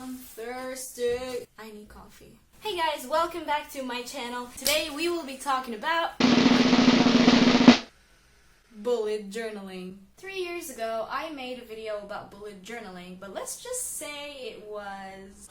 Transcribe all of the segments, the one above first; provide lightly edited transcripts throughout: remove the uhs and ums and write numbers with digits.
I'm thirsty. I need coffee. Hey guys, welcome back to my channel. Today we will be talking about bullet journaling. 3 years ago, I made a video about bullet journaling, but let's just say it was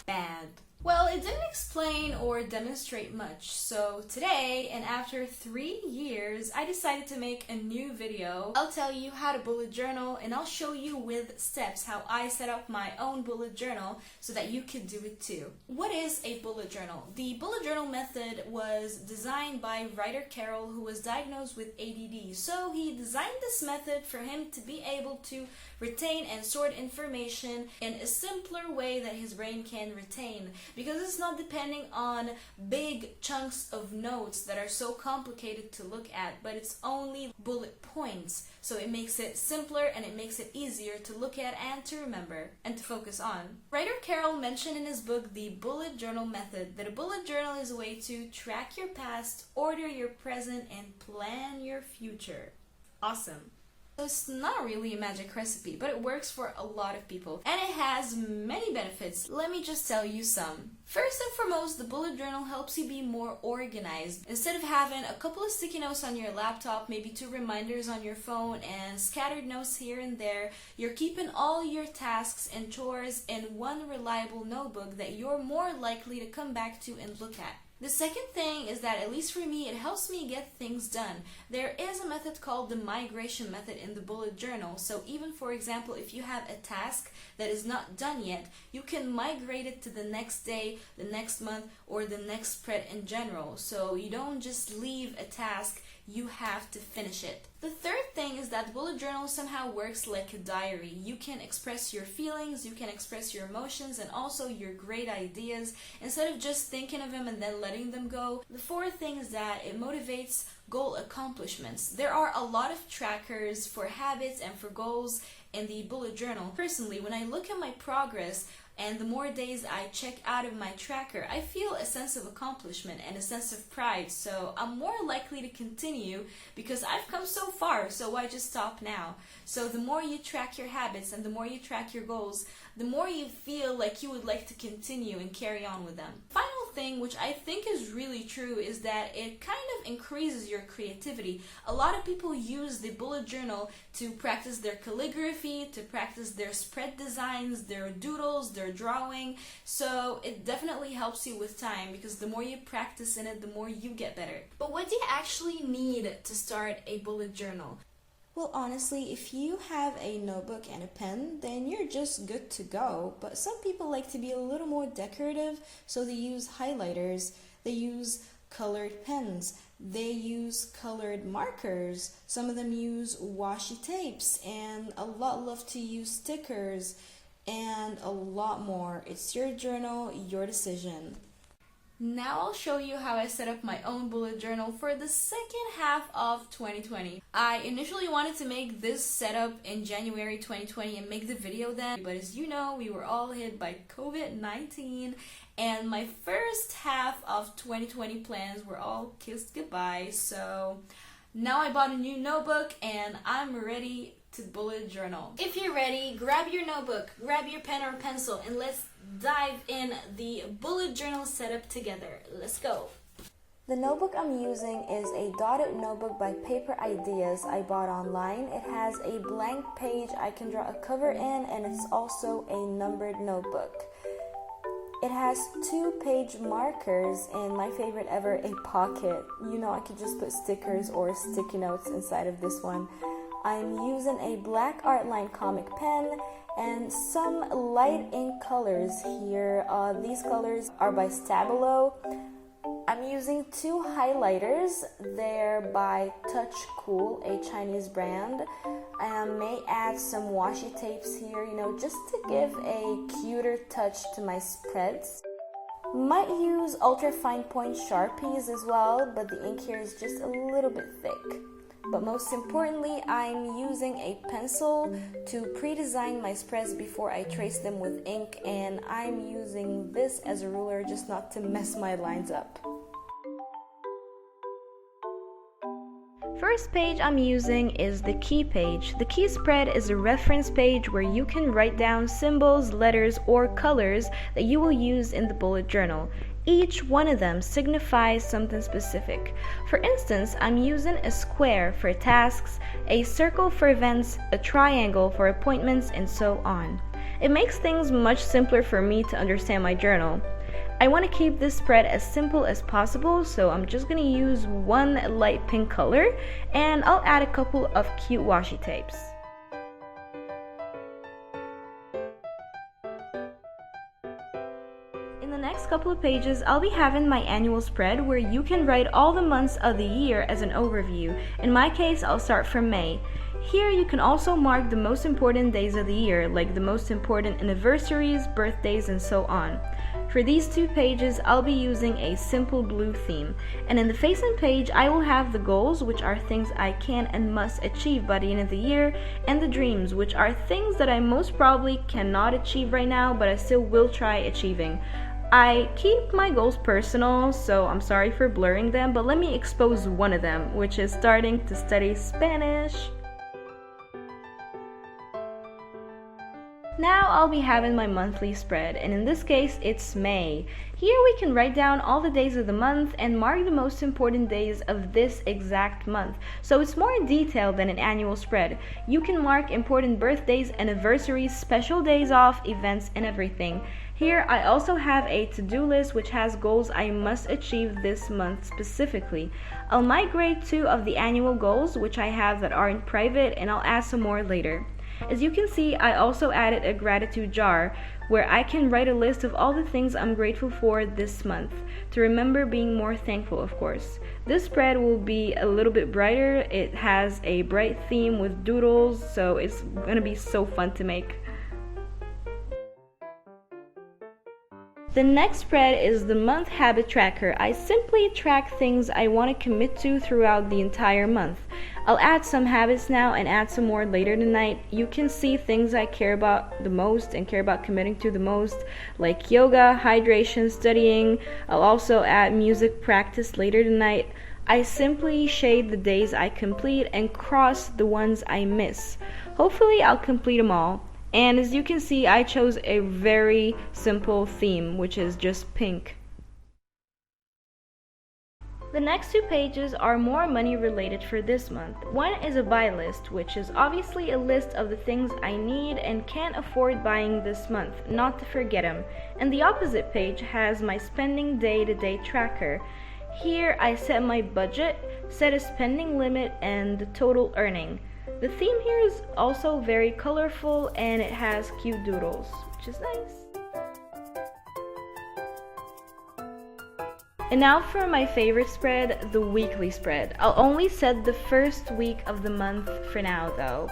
bad. Well, it didn't explain or demonstrate much, so today, and after 3 years, I decided to make a new video. I'll tell you how to bullet journal, and I'll show you with steps how I set up my own bullet journal so that you can do it too. What is a bullet journal? The bullet journal method was designed by writer Carol, who was diagnosed with ADD. So he designed this method for him to be able to retain and sort information in a simpler way that his brain can retain, because it's not depending on big chunks of notes that are so complicated to look at, but it's only bullet points. So it makes it simpler and it makes it easier to look at and to remember and to focus on. Writer Carol mentioned in his book, The Bullet Journal Method, that a bullet journal is a way to track your past, order your present, and plan your future. Awesome. So it's not really a magic recipe, but it works for a lot of people, and it has many benefits. Let me just tell you some. First and foremost, the bullet journal helps you be more organized. Instead of having a couple of sticky notes on your laptop, maybe 2 reminders on your phone, and scattered notes here and there, you're keeping all your tasks and chores in one reliable notebook that you're more likely to come back to and look at. The second thing is that, at least for me, it helps me get things done. There is a method called the migration method in the bullet journal. So even, for example, if you have a task that is not done yet, you can migrate it to the next day, the next month, or the next spread in general. So you don't just leave a task, you have to finish it. The third thing is that the bullet journal somehow works like a diary. You can express your feelings, you can express your emotions, and also your great ideas instead of just thinking of them and then letting them go. The fourth thing is that it motivates goal accomplishments. There are a lot of trackers for habits and for goals in the bullet journal. Personally, when I look at my progress, and the more days I check out of my tracker, I feel a sense of accomplishment and a sense of pride. So I'm more likely to continue because I've come so far, so why just stop now? So the more you track your habits and the more you track your goals, the more you feel like you would like to continue and carry on with them. Final thing, which I think is really true, is that it kind of increases your creativity. A lot of people use the bullet journal to practice their calligraphy, to practice their spread designs, their doodles, their drawing. So it definitely helps you with time, because the more you practice in it, the more you get better. But what do you actually need to start a bullet journal? Well, honestly, if you have a notebook and a pen, then you're just good to go. But some people like to be a little more decorative, so they use highlighters, they use colored pens, they use colored markers, some of them use washi tapes, and a lot love to use stickers, and a lot more. It's your journal, your decision. Now I'll show you how I set up my own bullet journal for the second half of 2020. I initially wanted to make this setup in January 2020 and make the video then, but as you know, we were all hit by COVID-19, and my first half of 2020 plans were all kissed goodbye. So now I bought a new notebook and I'm ready to bullet journal. If you're ready, grab your notebook, grab your pen or pencil, and let's dive in the bullet journal setup together. Let's go. The notebook I'm using is a dotted notebook by Paper Ideas I bought online. It has a blank page I can draw a cover in, and it's also a numbered notebook. It has 2-page markers, and my favorite ever, a pocket. You know, I could just put stickers or sticky notes inside of this one. I'm using a black Artline comic pen and some light ink colors here. These colors are by Stabilo. I'm using 2 highlighters. They're by Touch Cool, a Chinese brand. I may add some washi tapes here, you know, just to give a cuter touch to my spreads. Might use ultra fine point Sharpies as well, but the ink here is just a little bit thick. But most importantly, I'm using a pencil to pre-design my spreads before I trace them with ink, and I'm using this as a ruler just not to mess my lines up. first page I'm using is the key page. The key spread is a reference page where you can write down symbols, letters, or colors that you will use in the bullet journal. Each one of them signifies something specific. For instance, I'm using a square for tasks, a circle for events, a triangle for appointments, and so on. It makes things much simpler for me to understand my journal. I want to keep this spread as simple as possible, so I'm just going to use one light pink color, and I'll add a couple of cute washi tapes. In the next couple of pages, I'll be having my annual spread where you can write all the months of the year as an overview. In my case, I'll start from May. Here you can also mark the most important days of the year, like the most important anniversaries, birthdays, and so on. For these 2 pages, I'll be using a simple blue theme. And in the facing page, I will have the goals, which are things I can and must achieve by the end of the year, and the dreams, which are things that I most probably cannot achieve right now, but I still will try achieving. I keep my goals personal, so I'm sorry for blurring them, but let me expose one of them, which is starting to study Spanish. Now I'll be having my monthly spread, and in this case it's May. Here we can write down all the days of the month and mark the most important days of this exact month. So it's more detailed than an annual spread. You can mark important birthdays, anniversaries, special days off, events, and everything. Here I also have a to-do list which has goals I must achieve this month specifically. I'll migrate 2 of the annual goals which I have that are in private, and I'll add some more later. As you can see, I also added a gratitude jar where I can write a list of all the things I'm grateful for this month, to remember being more thankful, of course. This spread will be a little bit brighter. It has a bright theme with doodles, so it's gonna be so fun to make. The next spread is the month habit tracker. I simply track things I want to commit to throughout the entire month. I'll add some habits now and add some more later tonight. You can see things I care about the most and care about committing to the most, like yoga, hydration, studying. I'll also add music practice later tonight. I simply shade the days I complete and cross the ones I miss. Hopefully I'll complete them all. And as you can see, I chose a very simple theme, which is just pink. The next 2 pages are more money related for this month. One is a buy list, which is obviously a list of the things I need and can't afford buying this month, not to forget them. And the opposite page has my spending day-to-day tracker. Here I set my budget, set a spending limit, and the total earning. The theme here is also very colorful and it has cute doodles, which is nice. And now for my favorite spread, the weekly spread. I'll only set the first week of the month for now though.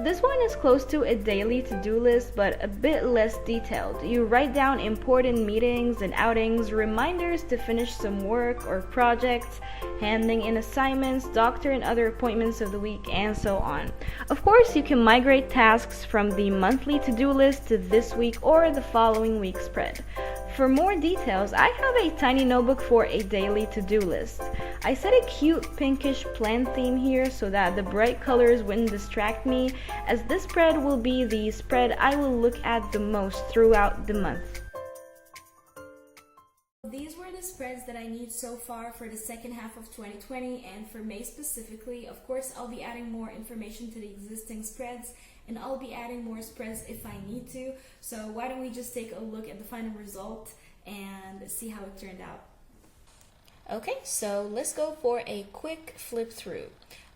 This one is close to a daily to-do list but a bit less detailed. You write down important meetings and outings, reminders to finish some work or projects, handing in assignments, doctor and other appointments of the week, and so on. Of course, you can migrate tasks from the monthly to-do list to this week or the following week's spread. For more details, I have a tiny notebook for a daily to-do list. I set a cute pinkish plant theme here so that the bright colors wouldn't distract me, as this spread will be the spread I will look at the most throughout the month. These were the spreads that I need so far for the second half of 2020, and for May specifically. Of course, I'll be adding more information to the existing spreads, and I'll be adding more spreads if I need to. So why don't we just take a look at the final result and see how it turned out. Okay, so let's go for a quick flip through.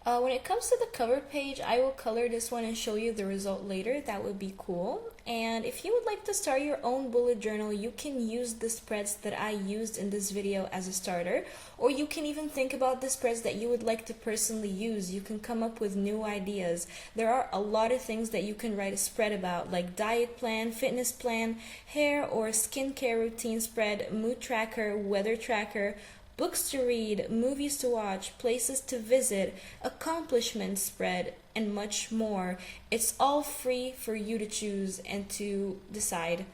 When it comes to the cover page, I will color this one and show you the result later. That would be cool. And if you would like to start your own bullet journal, you can use the spreads that I used in this video as a starter, or you can even think about the spreads that you would like to personally use. You can come up with new ideas. There are a lot of things that you can write a spread about, like diet plan, fitness plan, hair or skincare routine spread, mood tracker, weather tracker, books to read, movies to watch, places to visit, accomplishment spread, and much more. It's all free for you to choose and to decide.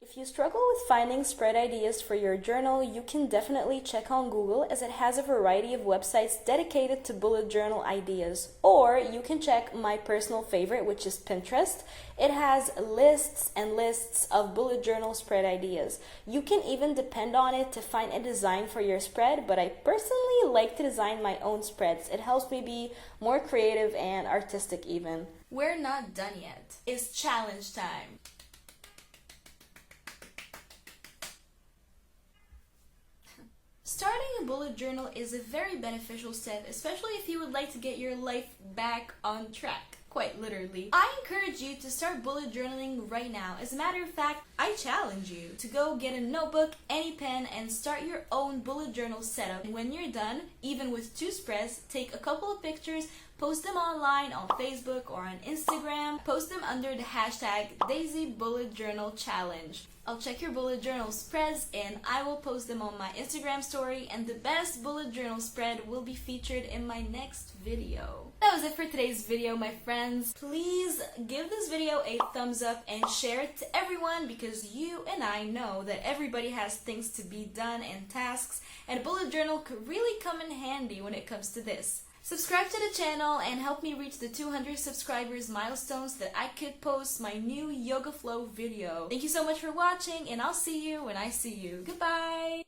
If you struggle with finding spread ideas for your journal, you can definitely check on Google as it has a variety of websites dedicated to bullet journal ideas. Or you can check my personal favorite, which is Pinterest. It has lists and lists of bullet journal spread ideas. You can even depend on it to find a design for your spread, but I personally like to design my own spreads. It helps me be more creative and artistic even. We're not done yet. It's challenge time. Starting a bullet journal is a very beneficial step, especially if you would like to get your life back on track. Quite literally. I encourage you to start bullet journaling right now. As a matter of fact, I challenge you to go get a notebook, any pen, and start your own bullet journal setup. And when you're done, even with 2 spreads, take a couple of pictures, post them online on Facebook or on Instagram. Post them under the hashtag Daisy Bullet Journal Challenge. I'll check your bullet journal spreads and I will post them on my Instagram story, and the best bullet journal spread will be featured in my next video. That was it for today's video, my friends. Please give this video a thumbs up and share it to everyone, because you and I know that everybody has things to be done and tasks, and a bullet journal could really come in handy when it comes to this. Subscribe to the channel and help me reach the 200 subscribers milestone so that I could post my new Yoga Flow video. Thank you so much for watching, and I'll see you when I see you. Goodbye!